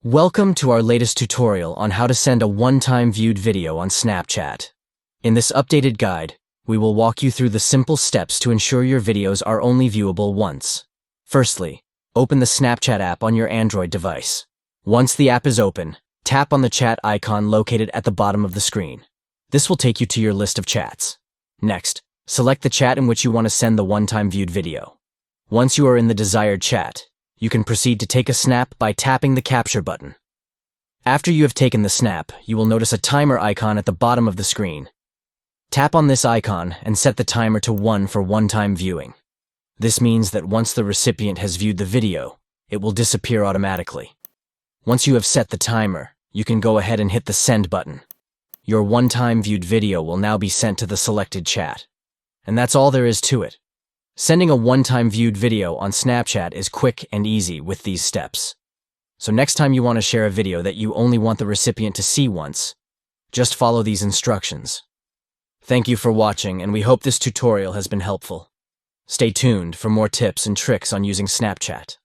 Welcome to our latest tutorial on how to send a one-time viewed video on Snapchat. In this updated guide, we will walk you through the simple steps to ensure your videos are only viewable once. Firstly, open the Snapchat app on your Android device. Once the app is open, tap on the chat icon located at the bottom of the screen. This will take you to your list of chats. Next, select the chat in which you want to send the one-time viewed video. Once you are in the desired chat, you can proceed to take a snap by tapping the capture button. After you have taken the snap, you will notice a timer icon at the bottom of the screen. Tap on this icon and set the timer to 1 for one-time viewing. This means that once the recipient has viewed the video, it will disappear automatically. Once you have set the timer, you can go ahead and hit the send button. Your one-time viewed video will now be sent to the selected chat. And that's all there is to it. Sending a one-time viewed video on Snapchat is quick and easy with these steps. So next time you want to share a video that you only want the recipient to see once, just follow these instructions. Thank you for watching, and we hope this tutorial has been helpful. Stay tuned for more tips and tricks on using Snapchat.